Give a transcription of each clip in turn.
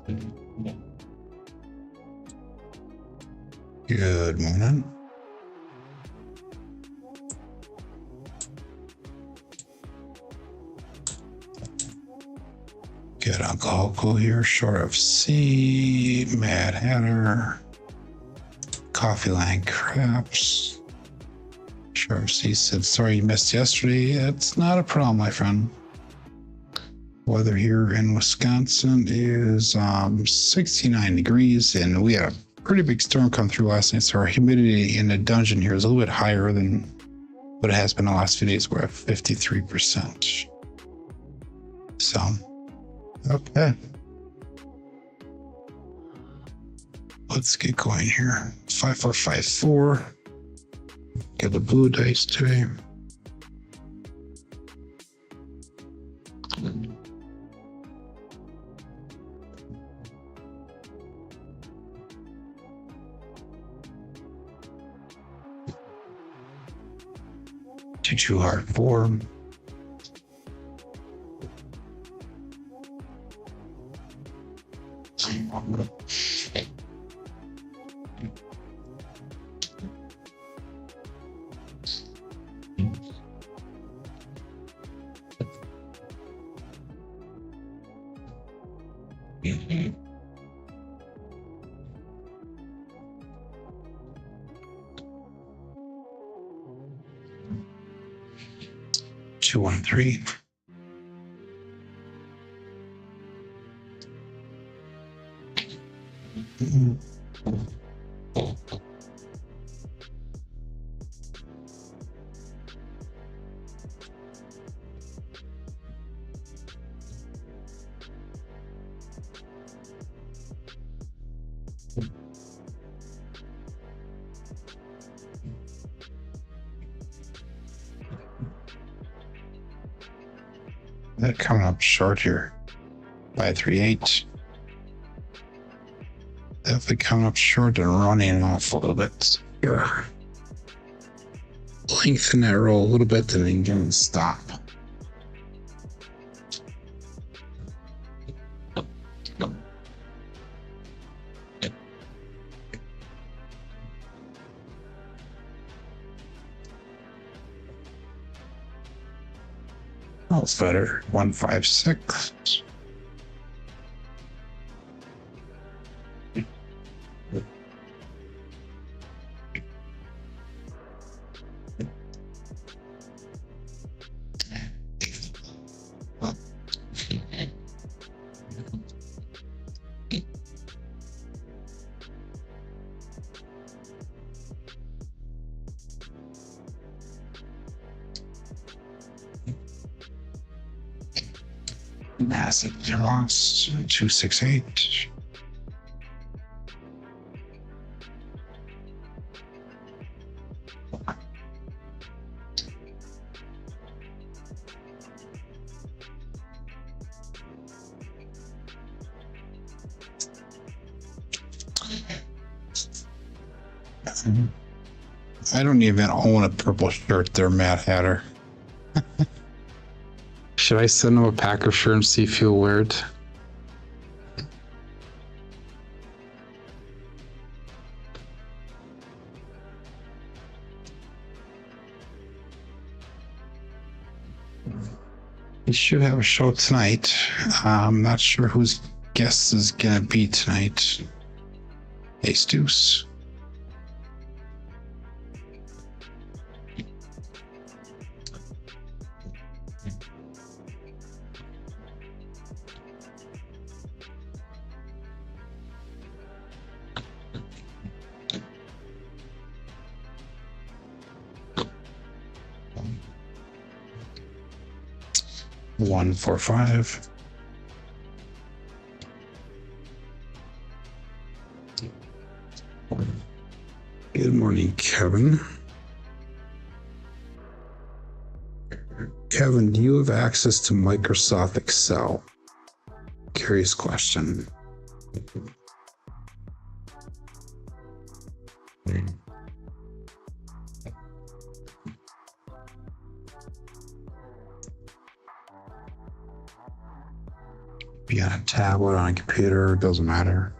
Good morning. Good Uncle Hoko here, Short of C, Mad Hatter, Coffee Line Craps. Short of C said, sorry you missed yesterday. It's not a problem, my friend. Weather here in Wisconsin is 69 degrees, and we had a pretty big storm come through last night, so our humidity in the dungeon here is a little bit higher than what it has been the last few days. We're at 53%. So, okay. Let's get going here. 5454. Get the blue dice today. Too hard for. Two, 1, 3. They're coming up short here by 3/8. Definitely coming up short and running off a little bit. Yeah. Lengthen that roll a little bit and then give it a stop. That's better. 156. Massive loss. 268. I don't even own a purple shirt there, Mad Hatter. Should I send him a Packer shirt and see if he'll wear it? We should have a show tonight. I'm not sure whose guest is gonna be tonight. Ace Deuce. One, 4, 5. Good morning, Kevin. Kevin, do you have access to Microsoft Excel? Curious question. Be on a tablet, on a computer, it doesn't matter.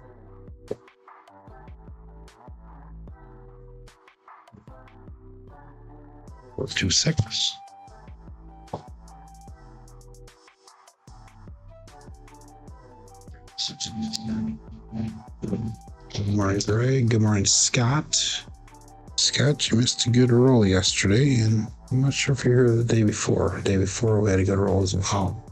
Let's do 6. Good morning, Greg. Good morning, Scott. Scott, you missed a good roll yesterday, and I'm not sure if you were here the day before. The day before, we had a good roll as well.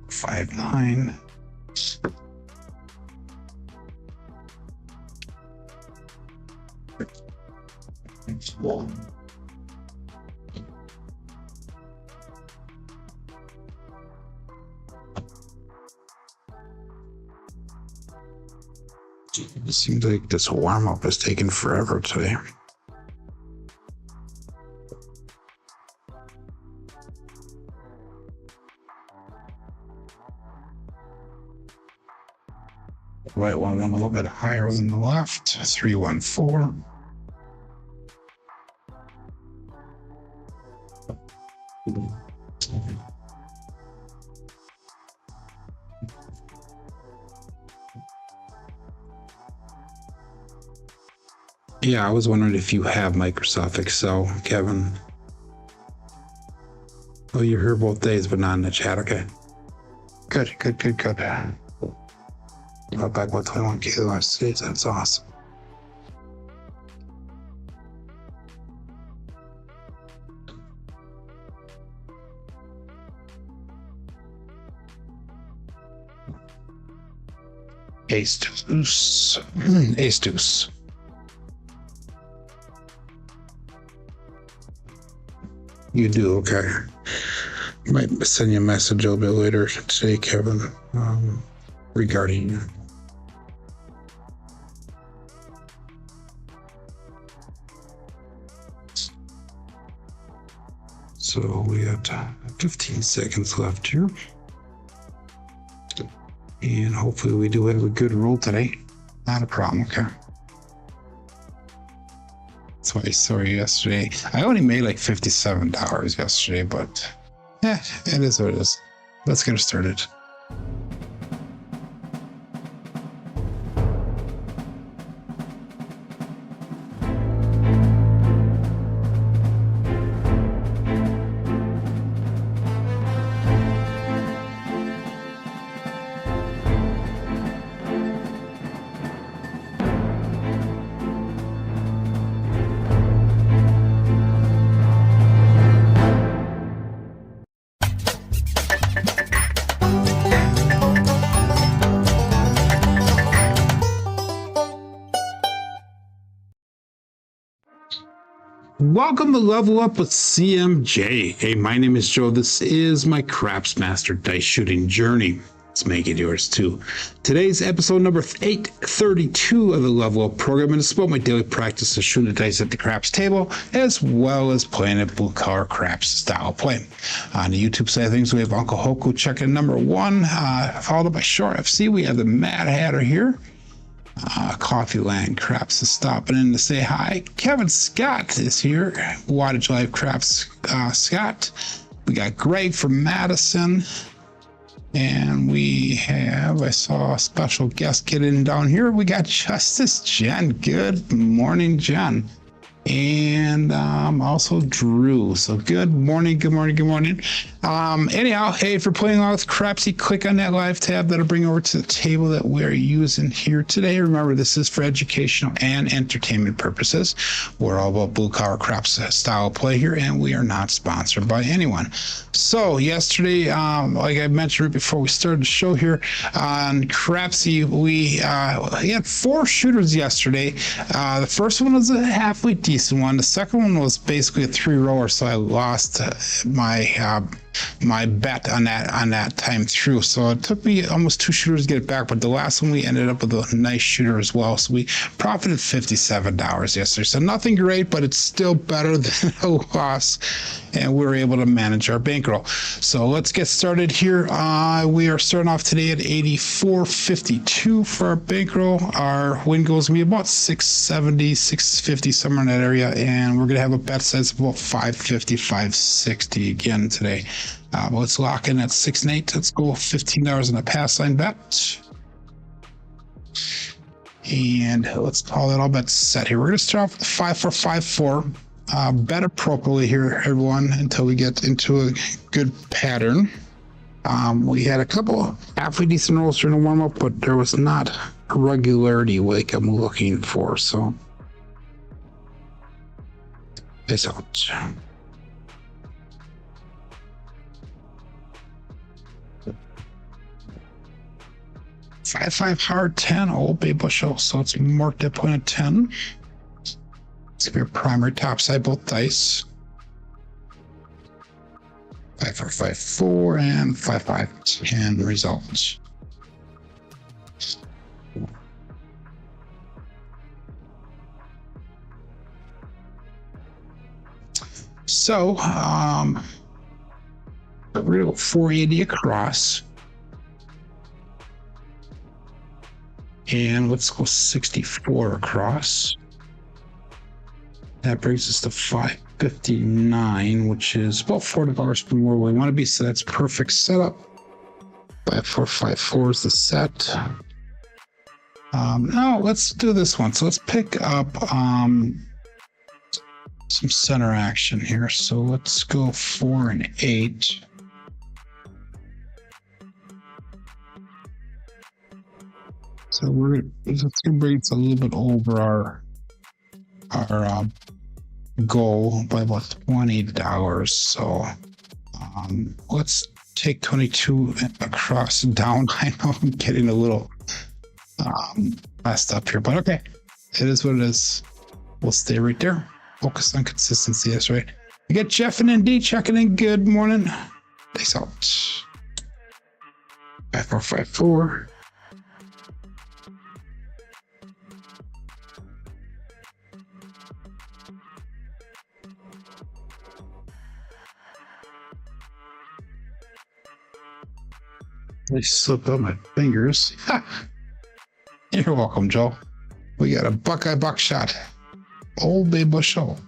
Five, 9. It seems like this warm-up is taking forever today. The right one went a little bit higher than the left. 314. Yeah, I was wondering if you have Microsoft Excel, Kevin. Oh, you're here both days, but not in the chat. Okay. Good. Got back about 21K the last 2 days. That's awesome. Ace deuce. Ace deuce. You do, okay. Might send you a message a little bit later today, Kevin, regarding you. So we got 15 seconds left here. And hopefully we do have a good roll today. Not a problem, okay. That's why I saw you yesterday. I only made like $57 yesterday, but yeah, it is what it is. Let's get started. Welcome to Level Up with CMJ. Hey, my name is Joe. This is my Craps Master dice shooting journey. Let's make it yours too. Today's episode number 832 of the Level Up program, and it's about my daily practice of shooting the dice at the craps table, as well as playing a blue collar craps style play. On the YouTube side of things, we have Uncle Hoku checking number 1, followed by Short FC. We have the Mad Hatter here. Coffee Land Craps is stopping in to say hi. Kevin Scott is here. Wattage Live Craps Scott. We got Greg from Madison. And we have, I saw a special guest get in down here. We got Justice Jen. Good morning, Jen. And also Drew. So good morning. Anyhow, hey, if you're playing along with Crapsee, click on that live tab. That'll bring you over to the table that we're using here today. Remember, this is for educational and entertainment purposes. We're all about blue collar craps style play here, and we are not sponsored by anyone. So yesterday, like I mentioned right before we started the show here on Crapsee, we had 4 shooters yesterday. The first one was a halfway decent one. The second one was basically a 3-rower, so I lost my my bet on that time through. So it took me almost 2 shooters to get it back, but the last one we ended up with a nice shooter as well. So we profited $57 yesterday. So nothing great, but it's still better than a loss. And we were able to manage our bankroll. So let's get started here. We are starting off today at 84.52 for our bankroll. Our win goal is going to be about 670, 650, somewhere in that area. And we're going to have a bet size of about 550, 560 again today. Let's lock in at 6 and 8. Let's go $15 on a pass line bet. And let's call that all bets set here. We're going to start off with 5-4-5-4. Bet appropriately here, everyone, until we get into a good pattern. We had a couple halfway decent rolls during the warm-up, but there was not a regularity like I'm looking for. So, peace out. Five hard 10, old bay bushel, so it's marked at point of 10. It's gonna be your primary top side, both dice. 5-4-5-4 and 5-5-10 results. So, we're gonna go 480 across. And let's go 64 across. That brings us to 559, which is about $40 from where we want to be. So that's perfect setup. 5-4-5-4 is the set. Now let's do this one. So let's pick up some center action here. So let's go 4 and 8. So we're gonna bring it a little bit over our goal by about $20. So let's take 22 across down. I know I'm getting a little messed up here, but okay, it is what it is. We'll stay right there. Focus on consistency. That's right. We got Jeff and ND checking in. Good morning. Peace out. 5-4-5-4. They slipped on my fingers. You're welcome, Joe. We got a Buckeye buckshot. Old Bay Bushel.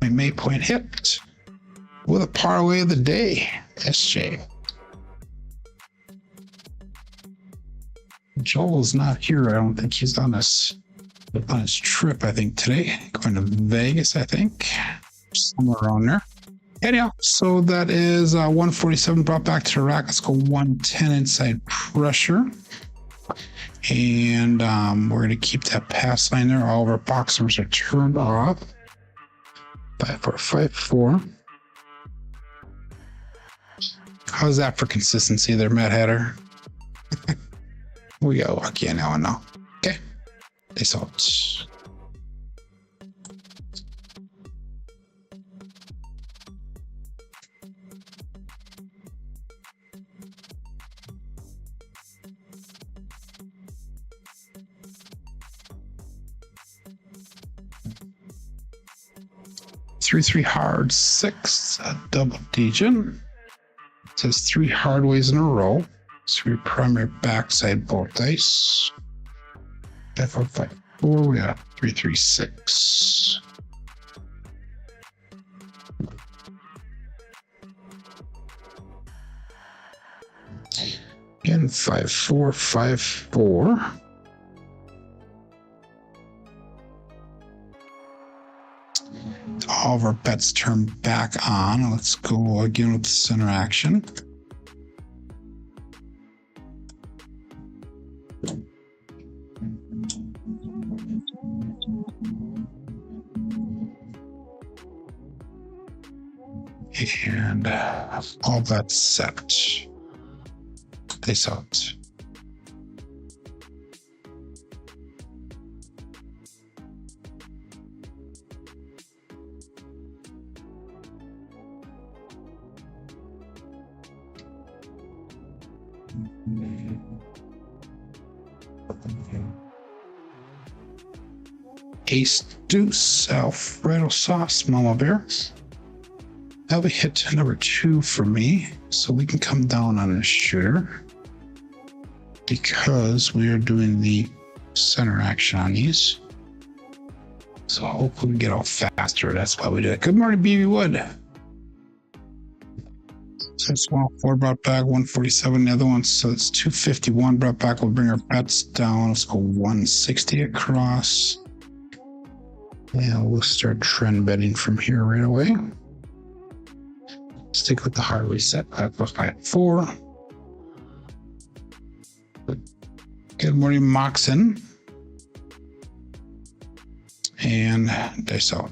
My May point hit with a parlay of the day. SJ. Joel's not here. I don't think he's on his trip, I think, today. Going to Vegas, I think. Somewhere around there. Anyhow, so that is 147 brought back to the rack. Let's go 110 inside pressure. And we're going to keep that pass line there. All of our box numbers are turned off. 5-4-5-4. How's that for consistency there, Matt Hatter? We got lucky now and now. Okay. Peace out. Three hard 6 double digit. It says 3 hard ways in a row. 3 primary backside both dice. 5-4-5-4. We got 3-3-6. Again 5-4-5-4. All of our bets turn back on. Let's go again with the center action. And all bets set. Peace out. Ace deuce, Alfredo sauce, mama bear. That'll be hit number 2 for me, so we can come down on a shooter because we are doing the center action on these. So hopefully we get off faster. That's why we do it. Good morning, BB Wood. So it's 104 brought back 147. The other one, so it's 251 brought back. We'll bring our bets down. Let's go 160 across. And we'll start trend betting from here right away. Stick with the hard reset. 5+5 4. Good morning, Moxon. And dice out.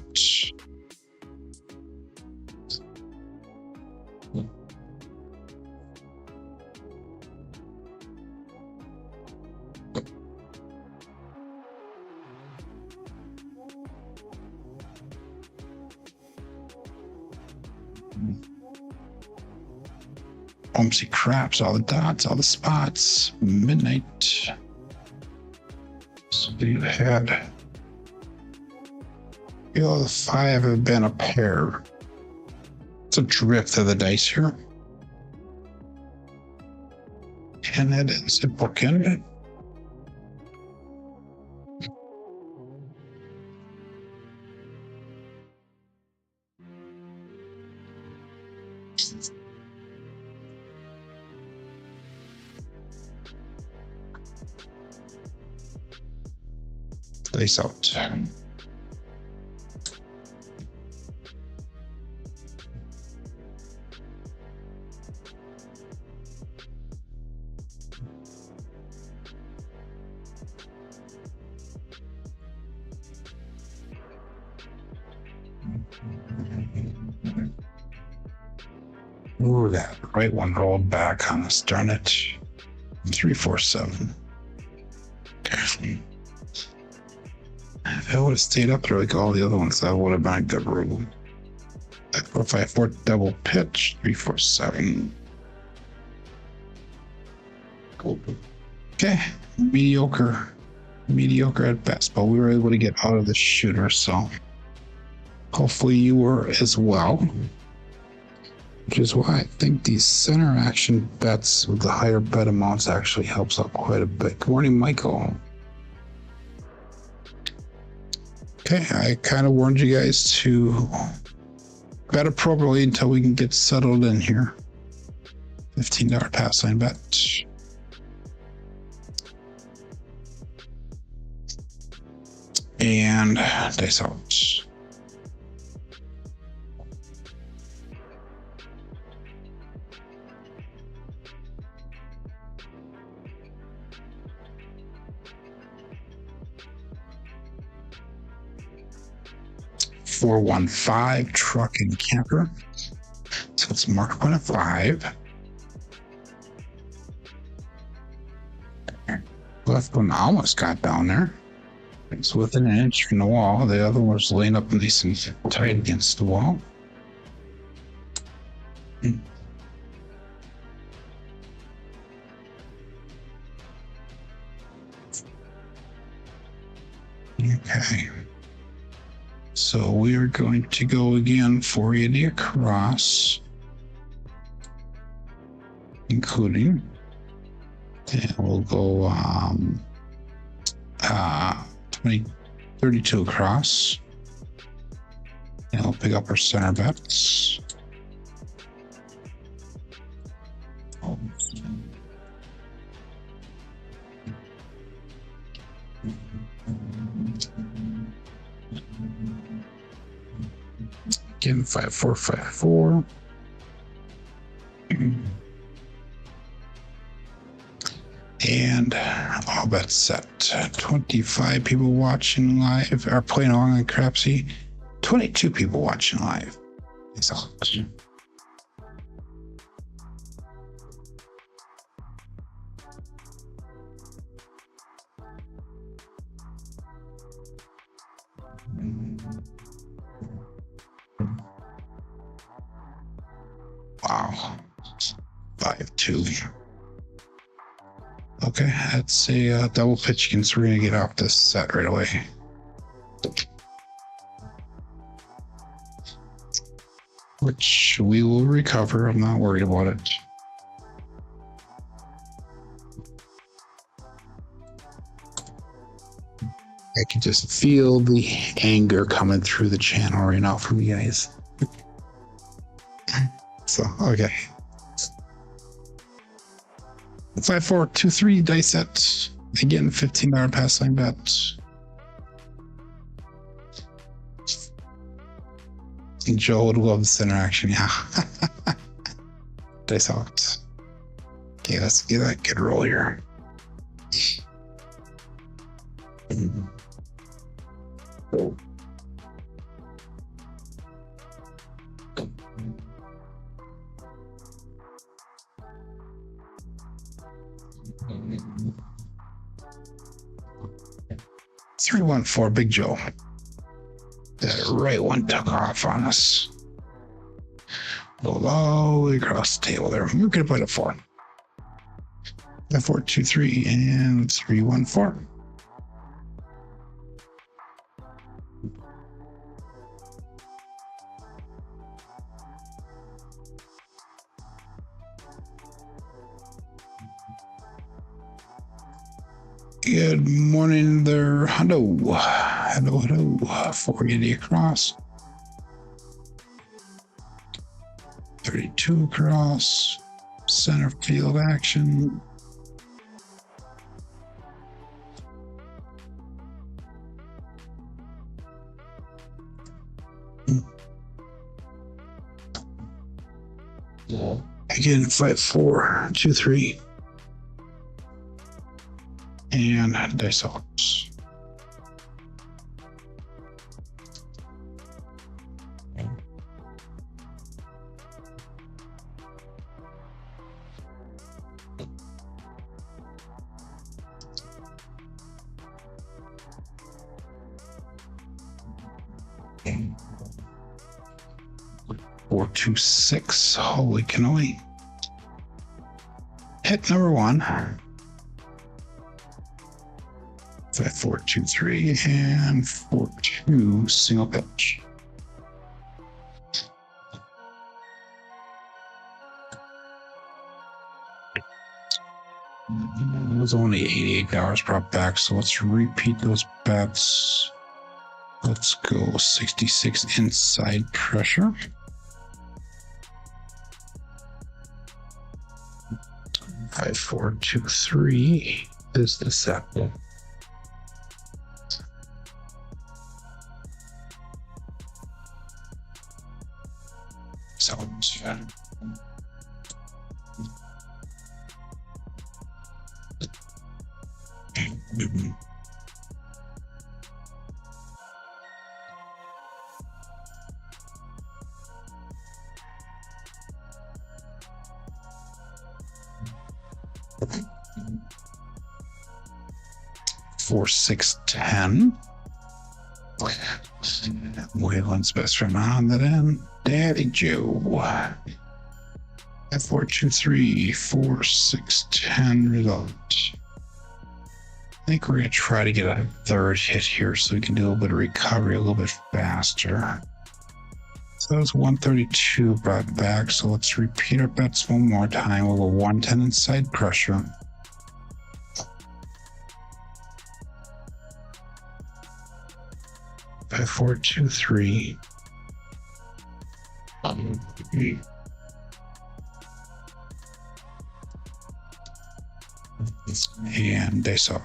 Omsy craps, all the dots, all the spots. Midnight. So you had. The 5 have been a pair. It's a drift of the dice here. And that is a bookend. Dice out. Ooh, that right one rolled back on us, darn it. 347. Okay. If I would have stayed up there like all the other ones, that would have been a good rule. 454 double pitch, 347. Cool. Okay, mediocre at best, but we were able to get out of the shooter, so hopefully you were as well. Which is why I think these center action bets with the higher bet amounts actually helps out quite a bit. Good morning, Michael. Okay, I kind of warned you guys to bet appropriately until we can get settled in here. $15 pass line bet. And dice out. $415 truck and camper. So it's marked 105. Left one almost got down there. It's within an inch from the wall. The other one was laying up nice and tight against the wall. Okay. So we are going to go again 480 across, including, and we'll go 32 across, and we'll pick up our center bets. Again, 5454. And all bets set. 25 people watching live, or playing along on Crapsee. 22 people watching live. Wow. 5-2. Okay, that's a double pitch again, so we're gonna get off this set right away. Which we will recover. I'm not worried about it. I can just feel the anger coming through the channel right now from you guys. So, okay. 5, 4, 2, 3 dice set. Again, $15 pass line bet. Joe would love the center action, yeah. Dice out. Okay, let's get that good roll here. Three, 1, 4, Big Joe. That right one took off on us. Go all the way across the table there. We're gonna put a 4. 4, 2, 3, and 3, 1, 4. Good morning there. Hello. Hello, hello. 480 across. 32 across. Center field action. Again, 5, 4, 2, 3. And dice out. Four, 2, 6. Holy cannoli. Hit number 1. 5, 4, 2, 3, and 4, 2, single pitch. It was only $88 prop back, so let's repeat those bets. Let's go 66 inside pressure. 5, 4, 2, 3 is the set. So, 4, 6, 10. Waylon's best friend on that end. Daddy Joe. 5, 4, 2, 3, 4, 6, 10 result. I think we're going to try to get a third hit here so we can do a little bit of recovery a little bit faster. So that was 132 brought back. So let's repeat our bets one more time. We'll go 110 inside pressure. Five, 4, 2, 3. And dice out.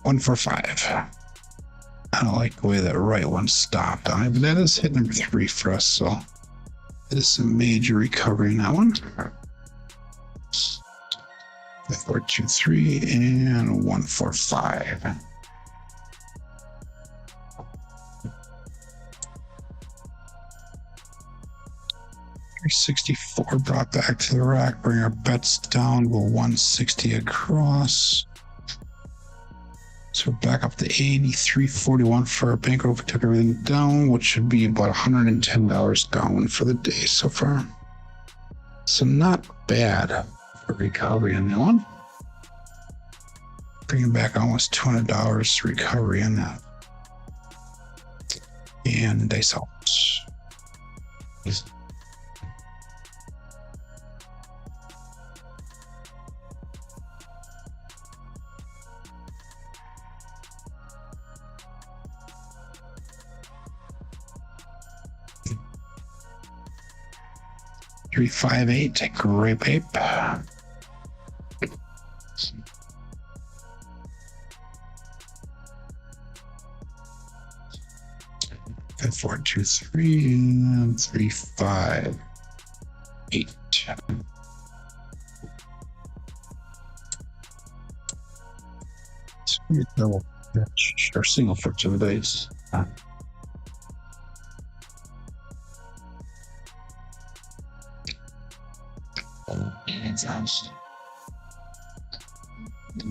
One for 5. I don't like the way that right one stopped. But that is hit number 3 for us, so it is some major recovery in that one. 4, 2, 3, and 1, 4, 5. 364 brought back to the rack. Bring our bets down to 160 across. So we're back up to 83.41 for our bankroll. We took everything down, which should be about $110 down for the day so far. So not bad for recovery on that one. Bringing back almost $200 recovery on that. And dice out. $358, great paper. 423 and 358. Double pitch or single for 2 days.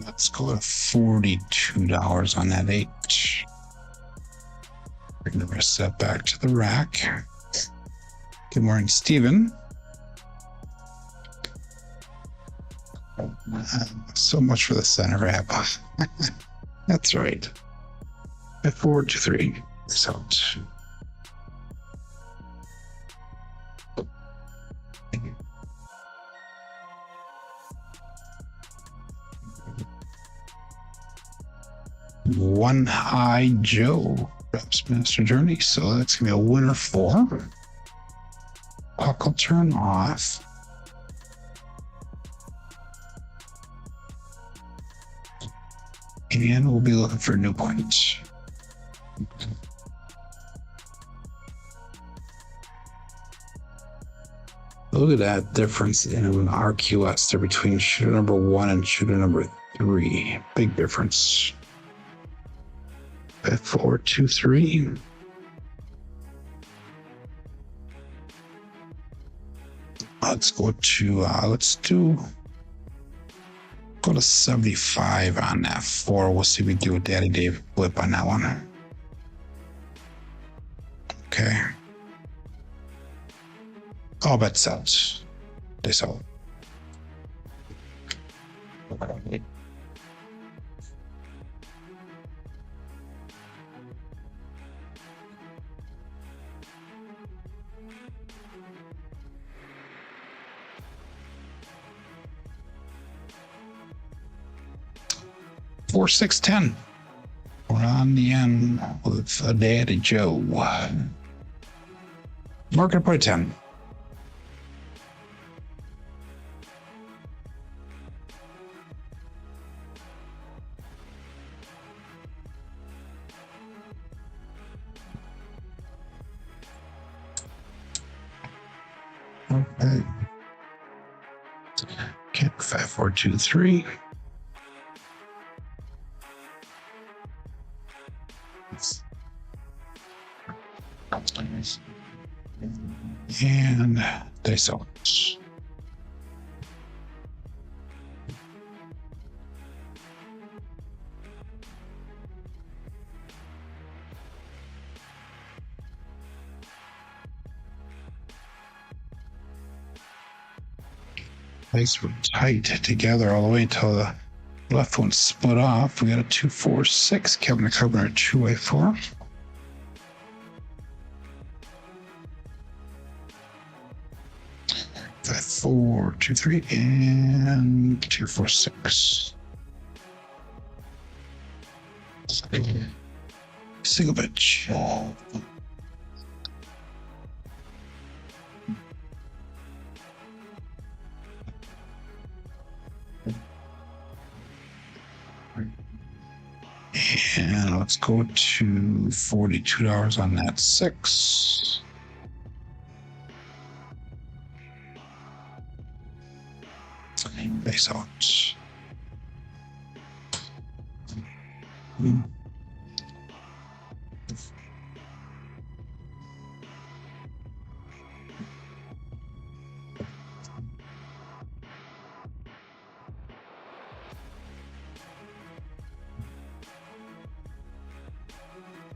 Let's go to $42 on that 8. Bring the rest of that back to the rack. Good morning, Stephen. So much for the center wrap. That's right. At 423. So. One Eye Joe, Reps Master Journey. So that's gonna be a winner for. Puck will turn off. And we'll be looking for new points. Look at that difference in an RQS there between shooter number 1 and shooter number 3. Big difference. At 423. Let's go to go to 75 on that 4. We'll see if we do a Daddy Dave flip on that one. Okay. All bets out. They sold. Four, 6, 10. We're on the end with a Daddy Joe. Market by 10. Okay. Okay, 5, 4, 2, 3. And dice out. Legs were tight together all the way until the left one split off. We got a 2, 4, 6. Kevin the Carpenter 2, 8, 4. Five, 4, 2, 3, and 2, 4, 6. Single pitch. And let's go to $42 on that 6. Base out.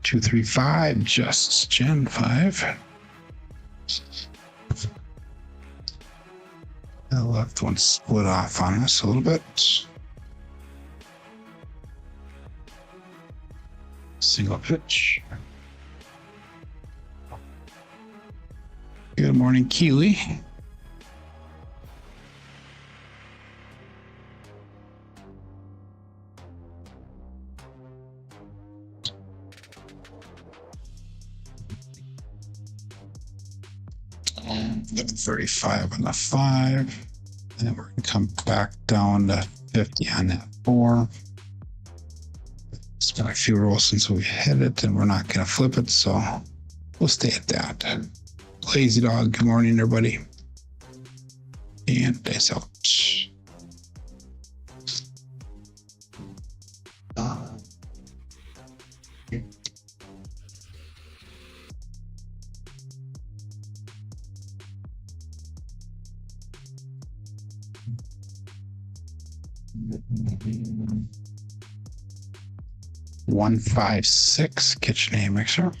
235, just Gen 5. The left one split off on us a little bit. Single pitch. Good morning, Keely. Got 35 on the 5. And then we're going to come back down to 50 on that 4. It's been a few rolls since we hit it, and we're not going to flip it, so we'll stay at that. Lazy Dog, good morning, everybody. And dice out. One, 5, 6 KitchenAid mixer.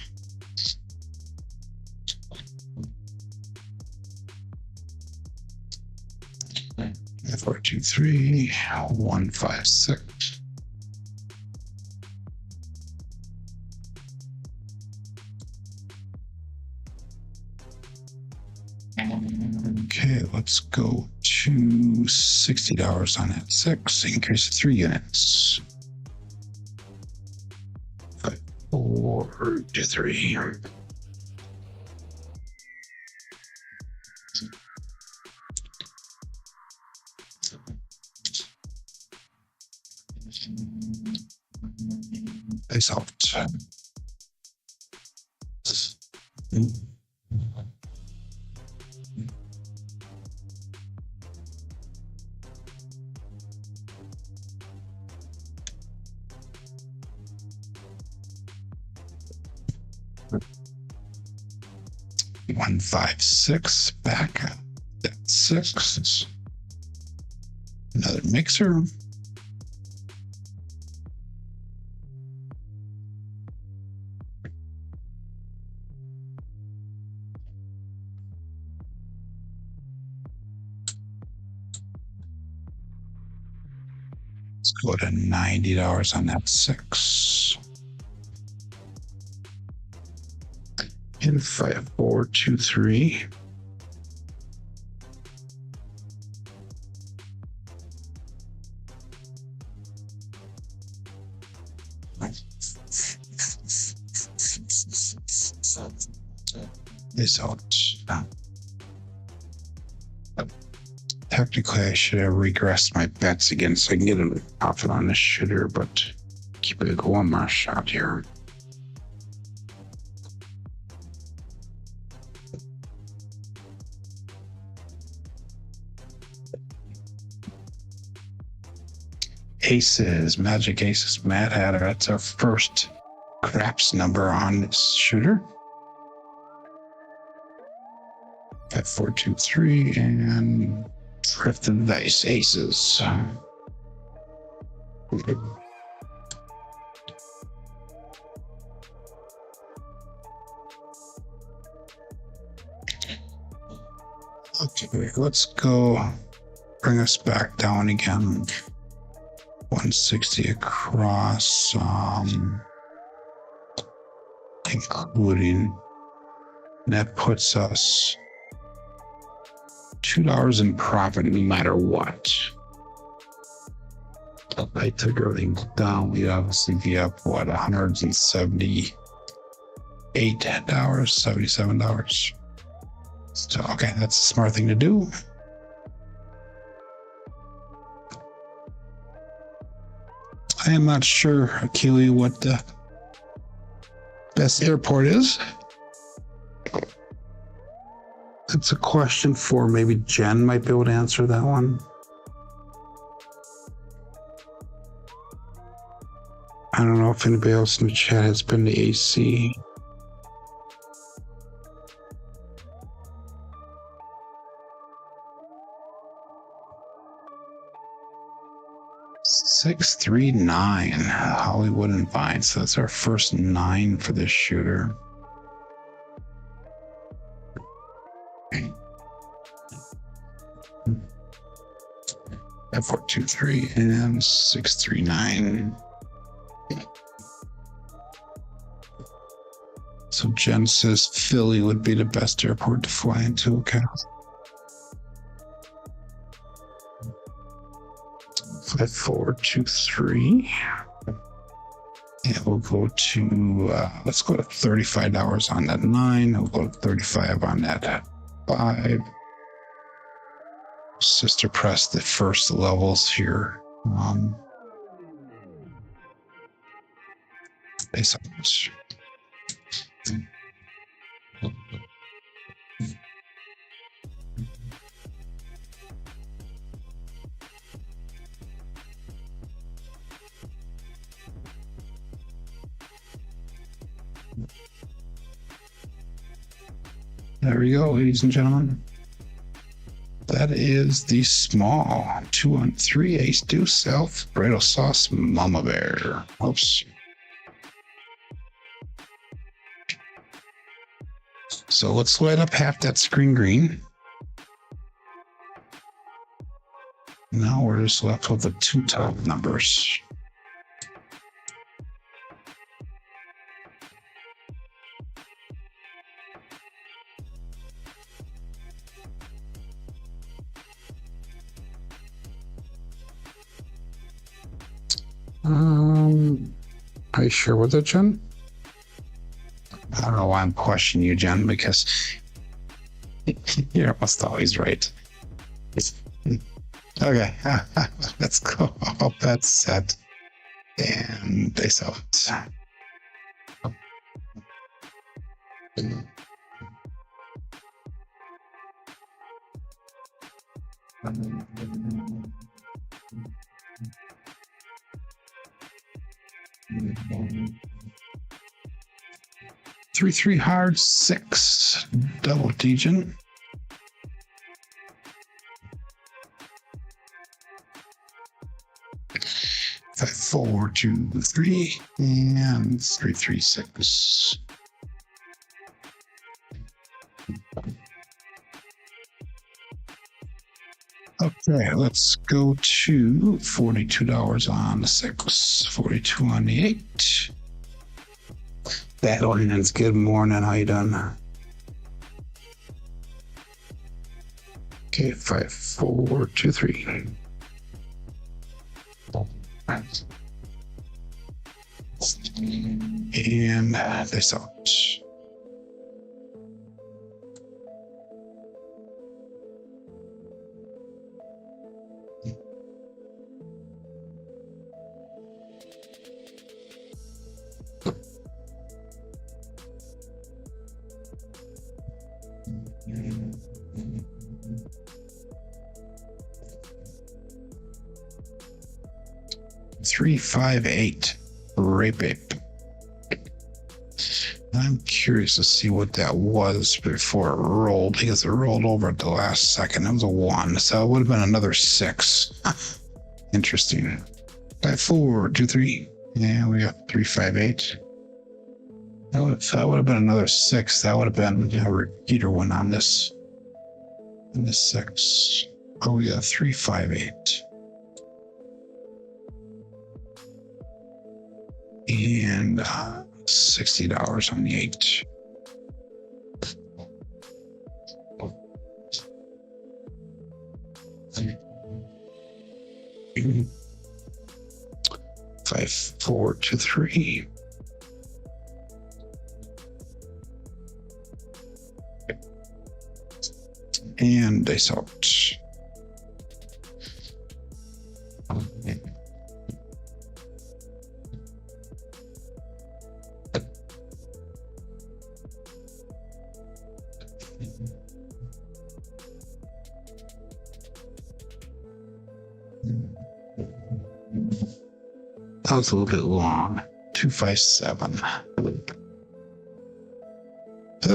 4, 2, 3, 1, 5, 6. Okay, let's go to $60 on that 6. Increase to 3 units. 5, 4, 2, 3. Dice out. One, 5, 6 back. That's 6. Another mixer. Let's go to $90 on that 6. And 5, 4, 2, 3. This out. Technically, I should have regressed my bets again so I can get a profit on this shitter, but keep it one more shot here. Aces, Magic Aces, Mad Hatter. That's our first craps number on this shooter. 5, 4, 2, 3, and drifted dice aces. Okay, let's go bring us back down again. 160 across, including, that puts us $2 in profit no matter what. If I took everything down, we'd obviously be up, what, $178, $77. So, okay, that's a smart thing to do. I am not sure, Akili, what the best airport is. It's a question for maybe Jen might be able to answer that one. I don't know if anybody else in the chat has been to AC. 639 Hollywood and Vine. So that's our first 9 for this shooter. F423 and 639. So Jen says Philly would be the best airport to fly into. Okay. 5423. And we'll go to, let's go to $35 on that 9. We'll go to 35 on that 5. Sister press the first levels here. There we go, ladies and gentlemen. That is the small 2-on-3 ace deuce self Alfredo sauce mama bear. Oops. So let's light up half that screen green. Now we're just left with the 2 top numbers. Are you sure with it, Jen? I don't know why I'm questioning you, Jen, because you're almost always right. Okay, let's go. All that's set. And they sell it. 3-3 hard 6 double Degen. Five, 4, 2, 3, and 3-3-6. Okay, let's go to $42 on the 6, 42 on the 8. That ordinance, good morning, how you doing? Okay, 5, 4, 2, 3. And this out. Three, 5, 8. Rape ape. I'm curious to see what that was before it rolled, because it rolled over at the last second. It was a 1, so it would have been another 6. Interesting. 5, 4, 2, 3. Yeah, we got 3, 5, 8. That would have been another 6. That would have been a repeater one on this. And this 6. Oh, we got 3, 5, 8. And $60 on the 8. Five, 4, 2, 3. And they sold. That was a little bit long. 257.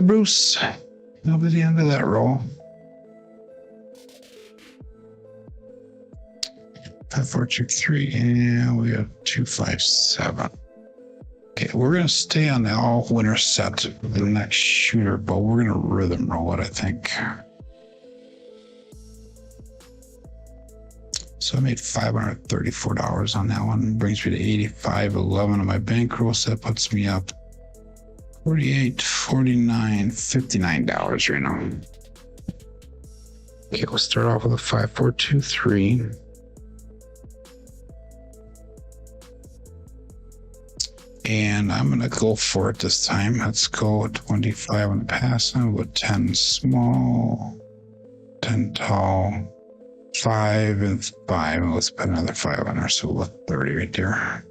Bruce, that'll be the end of that roll. 5-4-2-3, and we have 2-5-7. Okay, we're gonna stay on the all-winner set for the next shooter, but we're gonna rhythm roll it, I think. So I made $534 on that one. Brings me to $85.11 on my bankroll. So that puts me up $48, $49, $59 right now. Okay, we'll start off with a 5-4-2-3. And I'm gonna go for it this time. Let's go 25 on the passing with 10 small, 10 tall. 5 and 5, and let's put another 5 on there, so we'll have 30 right there.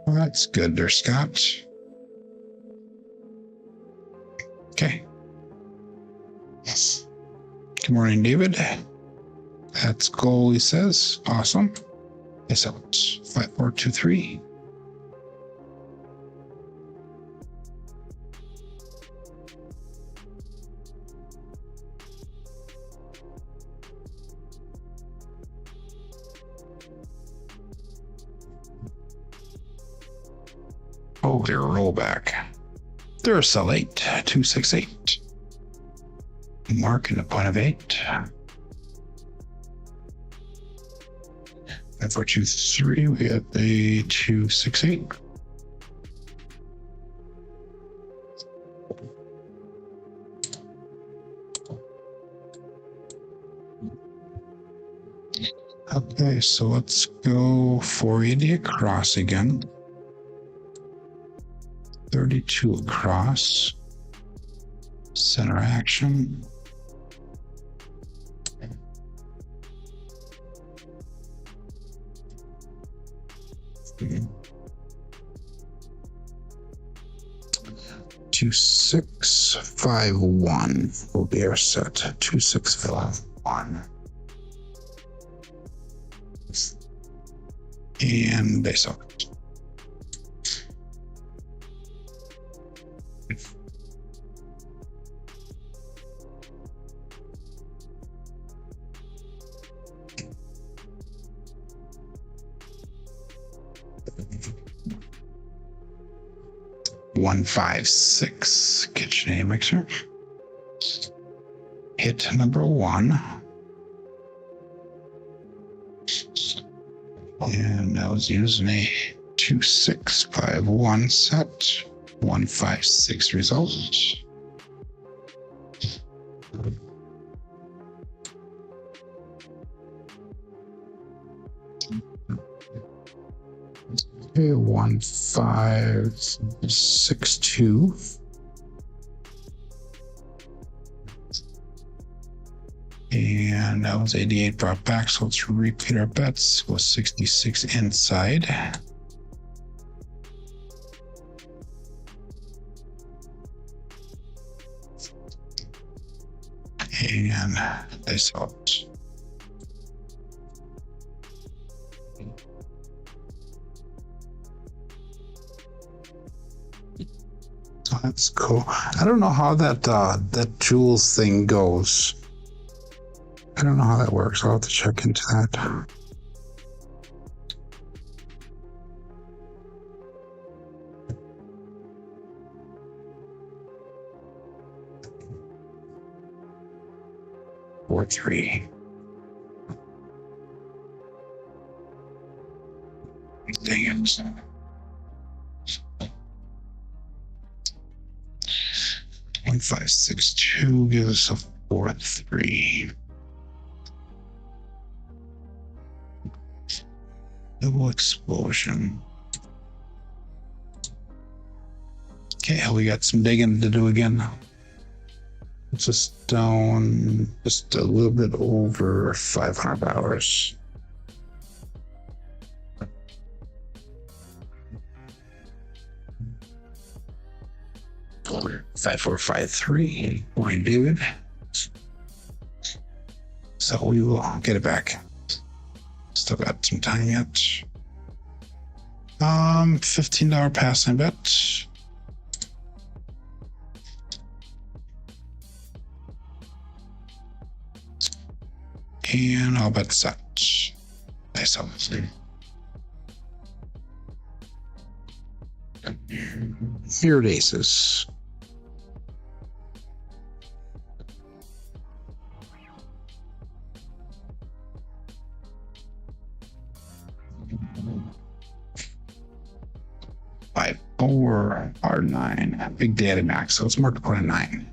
Well, that's good there, Scott. Okay. Good morning, David. That's goal, he says. Awesome. Yes, out. 5-4-2-3. Oh, they're roll back. They're a sell 8, 2-6-8. Marking the point of 8. 5-4-2-3. We got the 2-6-8. Okay, so let's go 480 across again. 32 across. Center action. Two, 6, 5, 1 will be our set. 2, 6, 5, 1. And they saw it. One, 5, 6. KitchenAid mixer. Hit number 1. And I was using a 2, 6, 5, 1 set. 1, 5, 6 result. Okay, 1, 5, 6, 2. And that was 88 brought back, so let's repeat our bets. Go 66 inside. And this out. Oh, that's cool. I don't know how that jewels thing goes. I don't know how that works. I'll have to check into that. Four, 3. Dang it. One, 5, 6, 2 gives us a 4, 3. Double explosion. Okay, we got some digging to do again. It's just down just a little bit over $500. Five, 4, 5, 3. Morning, David. So we will get it back. Still got some time yet. $15 pass, I bet. and I'll bet set. Nice up. Mirrored aces. Five, four, R9. Big daddy max, so it's marked upon a 9.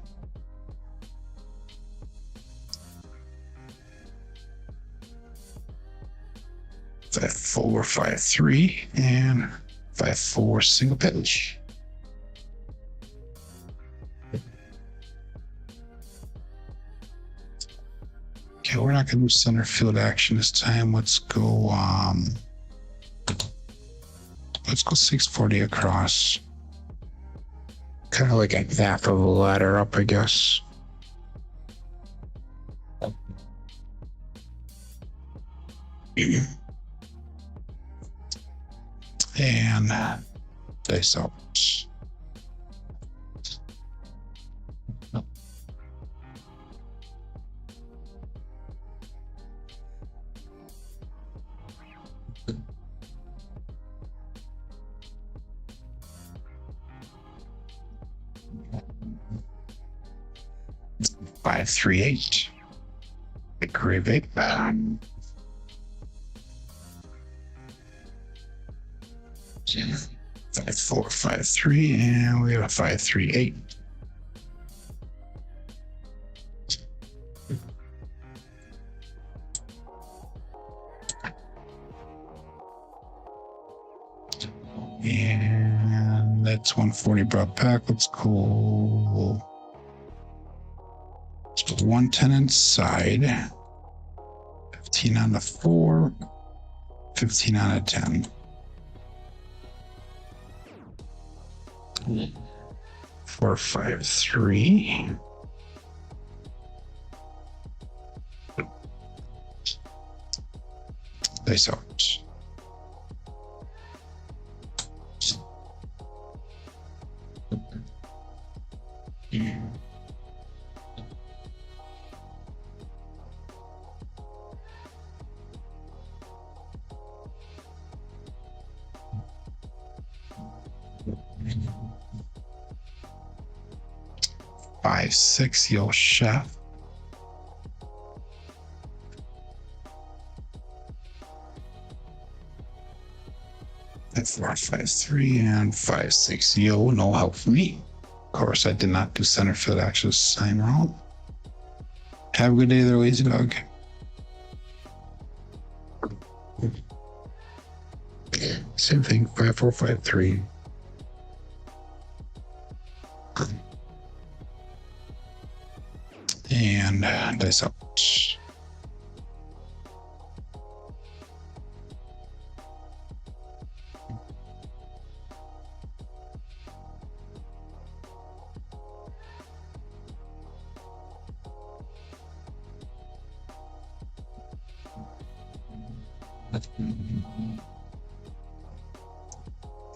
Five, four, 5, 3, and 5, 4, single pitch. Okay, we're not going to do center field action this time. Let's go 640 across. Kind of like a half of a ladder up, I guess. And dice out. Five, 3, 8. Grave 8. 5, 4, 5, 3, and we have a 5, 3, 8. And that's 140 brought back. Let's go. Let's put 110 inside. 15 on the 4. 15 on a 10. 4, 5, 3. Dice out. Five, 6, yo chef. That's 4, 5, 3, and 5, 6, yo. No help for me. Of course, I did not do center field action this time around. Have a good day there, lazy dog. Same thing. 5, 4, 5, 3. And dice out.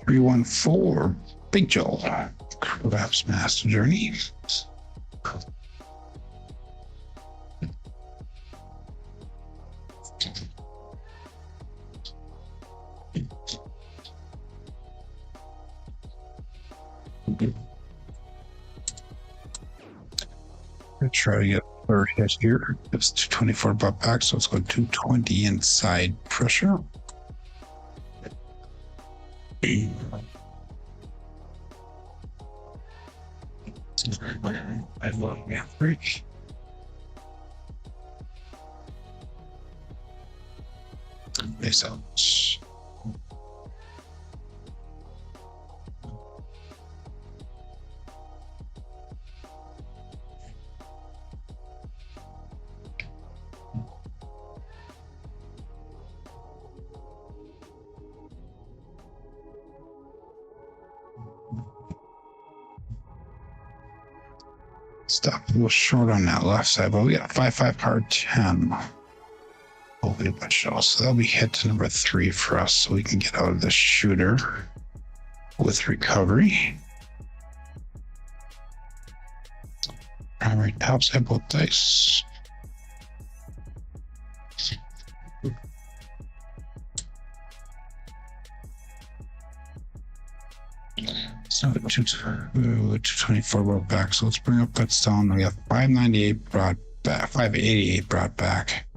Three, 1, 4. Big Joel. Crapsee Master Journey. Try to get a third hit here. It's 224 butt back, so let's go 220 inside pressure. I love average. Base out. Stop a little short on that left side, but we got a 5-5 card 10. Hopefully a bunch of so that'll be hit to number 3 for us, so we can get out of the shooter with recovery. Primary top side both dice. 224 brought back. So let's bring up bets down. We got 598 brought back, 588 brought back.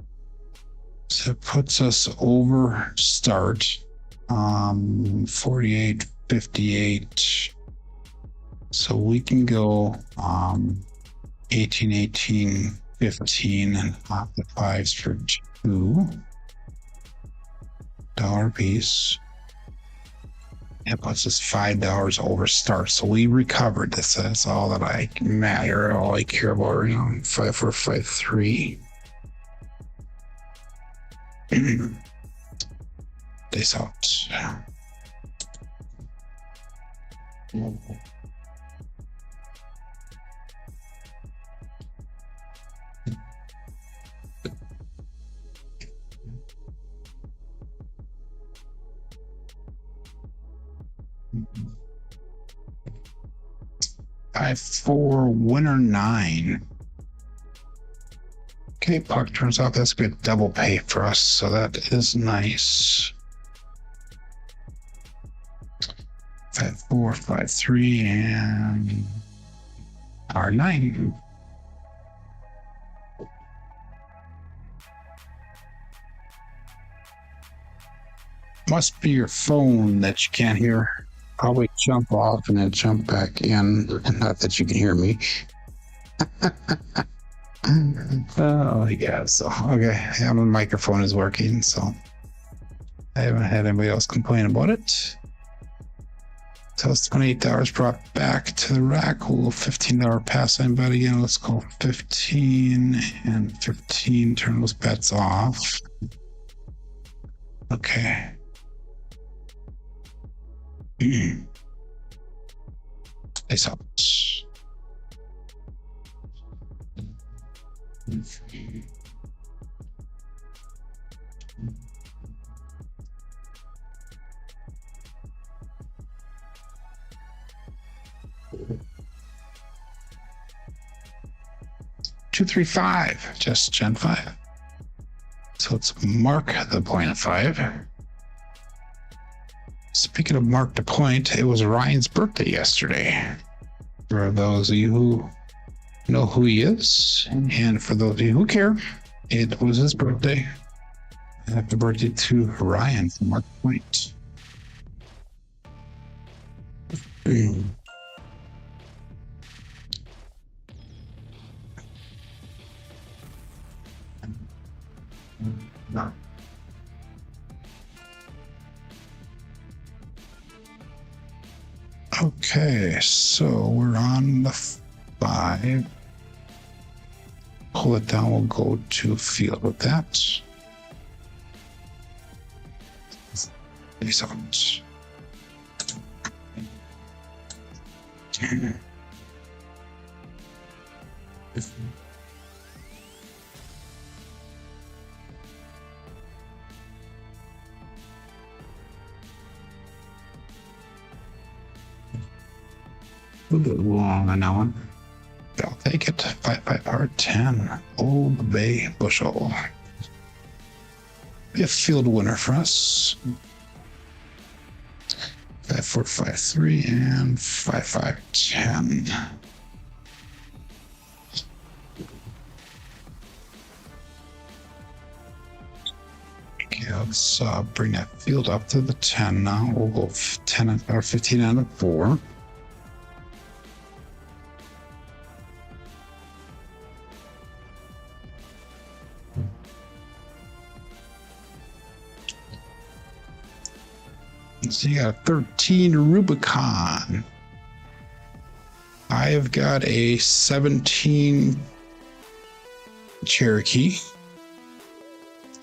So it puts us over start. 48, 58. So we can go 18, 18, 15, and off the fives for $2 piece. It puts us $5 over start. So we recovered this. That's all that I matter. All I care about right now. 5, 4, 5, 3. This out. Five, 4, winner 9. Okay, puck turns off. That's good double pay for us, so that is nice. 5, 4, 5, 3, and R9. Must be your phone that you can't hear. Probably jump off and then jump back in. Not that you can hear me. Oh, yeah. So, okay. Yeah, my microphone is working, so I haven't had anybody else complain about it. So it's $28 brought back to the rack. We'll go $15 pass line bet again. Let's go 15 and 15. Turn those bets off. Okay. Face up. Two, 3, 5. Just Gen 5. So let's mark the point of 5. Speaking of mark the point, it was Ryan's birthday yesterday. For those of you who know who he is, and for those of you who care, it was his birthday. Happy birthday to Ryan from Mark Point. No. Okay, so we're on the 5. Pull it down, we'll go to field with that. Face out. A little bit long on that one. I'll take it. 5, 5, R10. Old Bay Bushel. Be a field winner for us. 5, 4, 5, 3, and 5, 5, 10. Okay, let's bring that field up to the 10 now. We'll go 10 or 15 out of 4. So you got a 13 Rubicon. I've got a 17 Cherokee.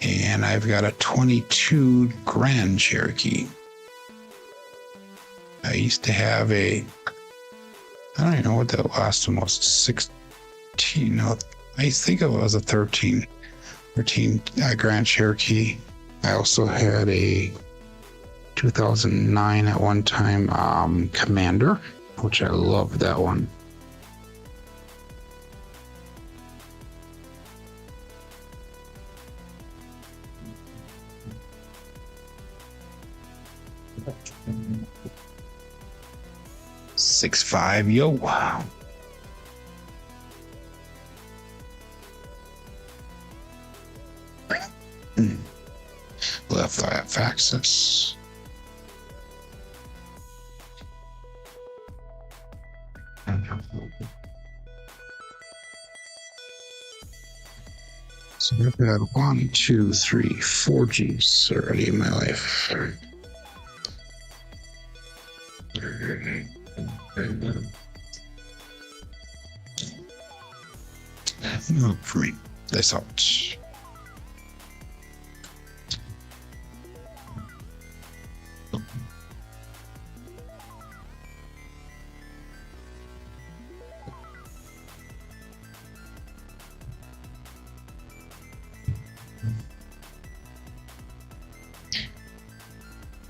And I've got a 22 Grand Cherokee. I used to have I don't even know what that last one was, 16. No, I think it was a 13 Grand Cherokee. I also had a 2009 at one time Commander, which I love that one. 6-5. Yo. Wow. Left axis. So I've had 1, 2, 3, 4 Gs already in my life. No, for me. That's out.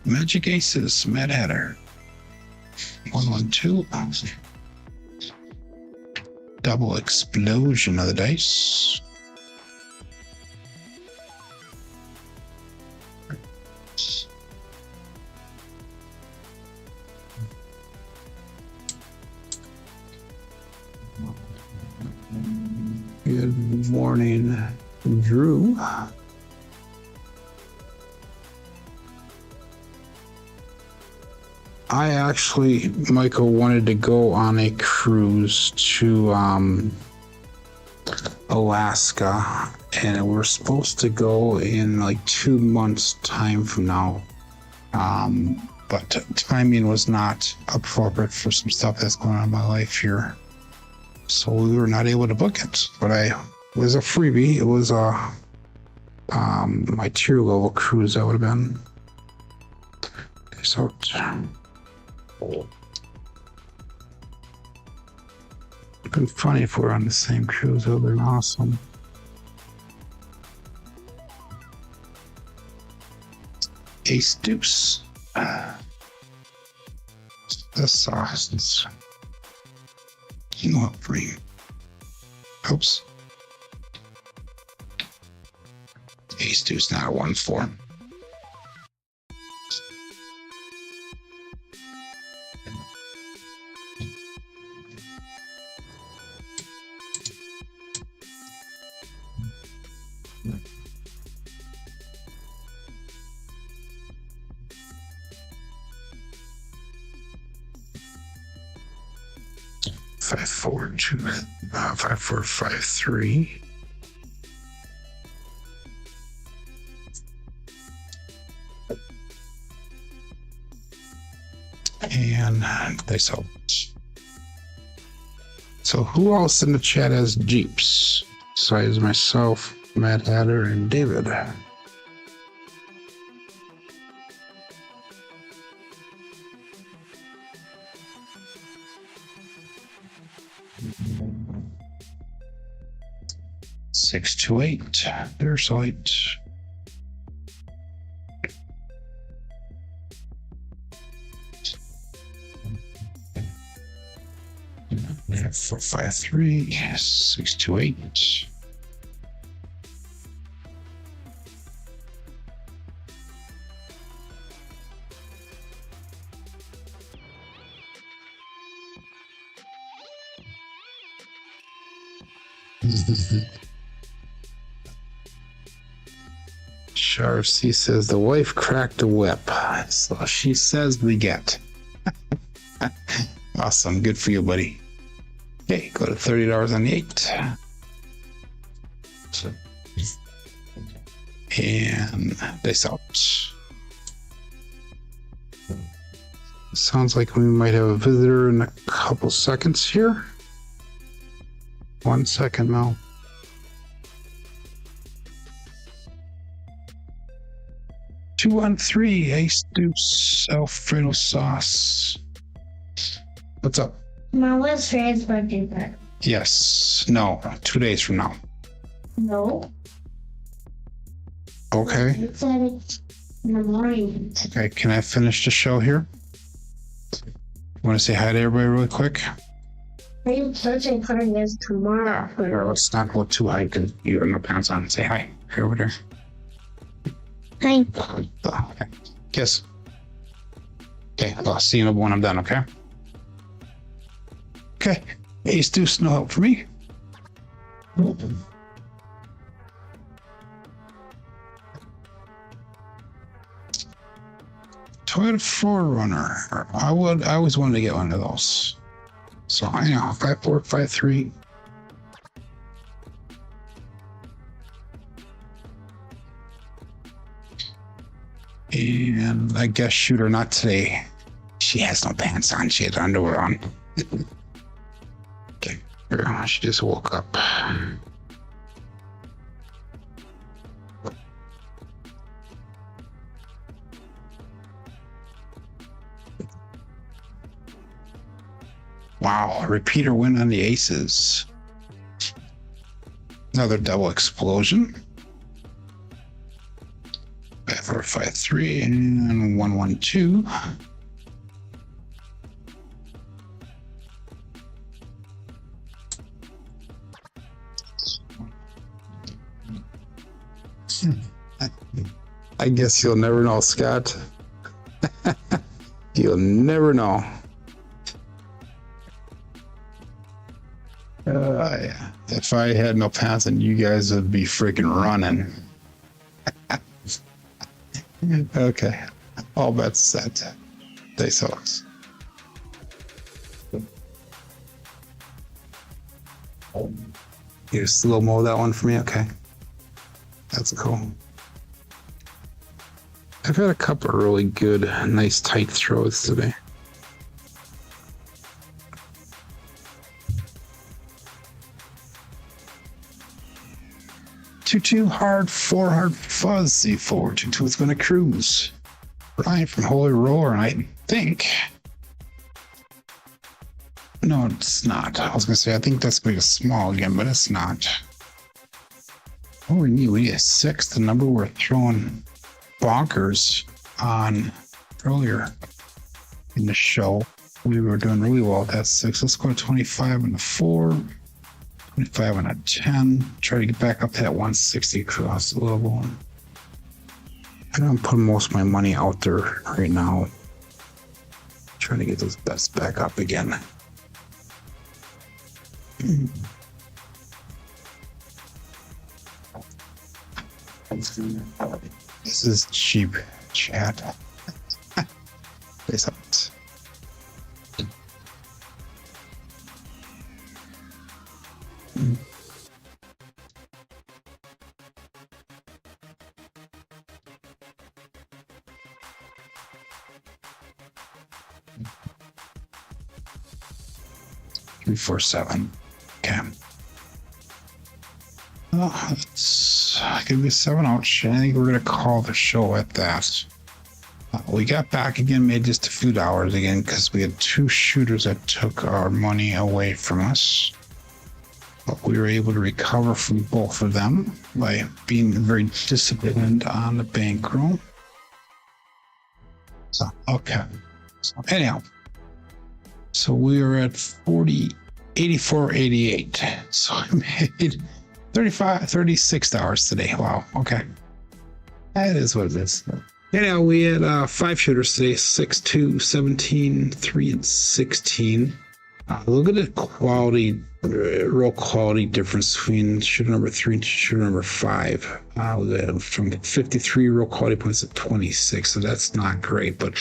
Magic Aces, Mad Hatter. 1-1-2. Double explosion of the dice. Good morning, Drew. I actually, Michael, wanted to go on a cruise to Alaska, and we're supposed to go in like 2 months' time from now. But timing was not appropriate for some stuff that's going on in my life here. So we were not able to book it. But it was a freebie. It was my tier level cruise that would have been. Okay, so it'd been funny if we were on the same cruise. It would have been awesome. Ace deuce. The sauce. You know what, free. Oops. Ace deuce, not a 1-4. Five, 4, 2, 5, 4, 5, 3. And dice out. So who else in the chat has Jeeps? Besides myself, Mad Hatter, and David. Six to 8. There's light. Yeah, 4, 5, 3. 6 to 8. Sharcy says the wife cracked a whip, so she says we get. Awesome, good for you, buddy. Okay, go to $30 on the 8. And dice out. Sounds like we might have a visitor in a couple seconds here. 1 second, Mel. Two on 3, ace deuce, Alfredo sauce. What's up? Mom, what's Fred's birthday party? Yes. No. 2 days from now. No. Okay. It's in the morning. Okay. Can I finish the show here? Want to say hi to everybody really quick? Fred's birthday party is tomorrow. Or let's not go too high because you have no pants on. Say hi. Here over there. Hi. Okay. Kiss. Okay. I'll see you when I'm done, okay? Okay. Ace deuce, no help for me. Toyota 4Runner. I always wanted to get one of those. So I know 5453. And I guess shooter not today. She has no pants on. She has underwear on. Okay. She just woke up. Wow, a repeater win on the aces. Another double explosion. 5453 and 112. I guess you'll never know, Scott. You'll never know. Yeah. If I had no pants, then you guys would be freaking running. Okay. All bets set. They sucks. You slow-mo that one for me? Okay. That's cool. I've had a couple of really good, nice tight throws today. 2-2 hard, 4 hard fuzzy, 4-2-2 is going to cruise. Brian from Holy Roller, and I think... No, it's not. I was going to say, I think that's going to be a small again, but it's not. Oh, we need a 6, the number we're throwing bonkers on earlier in the show. We were doing really well with that 6. Let's go to 25 and a 4. 25 and a 10. Try to get back up to that 160 across the level. I don't put most of my money out there right now. Trying to get those bets back up again. This is cheap, chat. Face out. Three, 4, 7. Okay. Oh, it's gonna be a 7 out. I think we're gonna call the show at that. We got back again, made just a few dollars again because we had 2 shooters that took our money away from us. But we were able to recover from both of them by being very disciplined on the bankroll. So, okay. So, anyhow. So we are at 84.88. So I made $36 today. Wow. Okay. That is what it is. Anyhow, we had 5 shooters today, 6, 2, 17, 3, and 16. Look at the quality, real quality difference between shooter number 3 and shooter number 5. From 53 real quality points to 26, so that's not great. But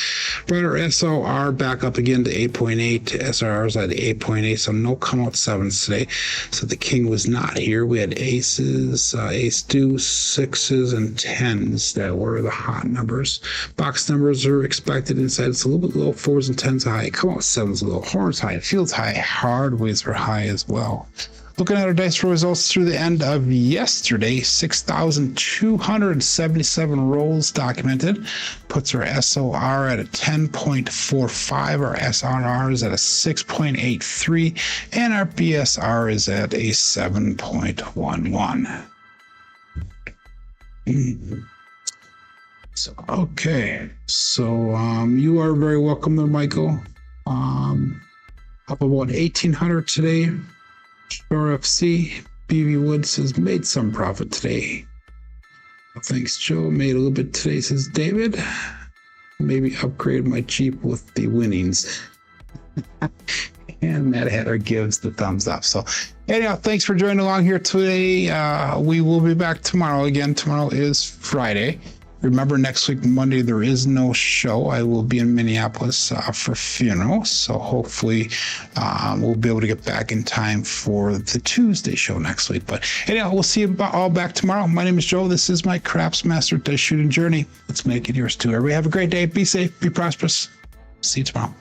brought our SRR back up again to 8.8. SRR's at 8.8, so no come out 7s today. So the king was not here. We had aces, ace deuce, 6s, and 10s that were the hot numbers. Box numbers are expected inside. It's a little bit low. 4s and 10s high. Come out 7s low. Horns high. Fields high. Hardways were high as well. Looking at our dice roll results through the end of yesterday, 6,277 rolls documented. Puts our SOR at a 10.45. Our SRR is at a 6.83. And our BSR is at a 7.11. So, okay. So, you are very welcome there, Michael. Up about 1,800 today. RFC, BB Woods has made some profit today. Thanks, Joe. Made a little bit today, says David. Maybe upgrade my Jeep with the winnings. And Mad Hatter gives the thumbs up. So anyhow, thanks for joining along here today. We will be back tomorrow. Again, tomorrow is Friday. Remember, next week, Monday, there is no show. I will be in Minneapolis for funeral. So hopefully we'll be able to get back in time for the Tuesday show next week. But anyhow, we'll see you all back tomorrow. My name is Joe. This is my Craps Master Dice Shooting Journey. Let's make it yours too. Everybody have a great day. Be safe. Be prosperous. See you tomorrow.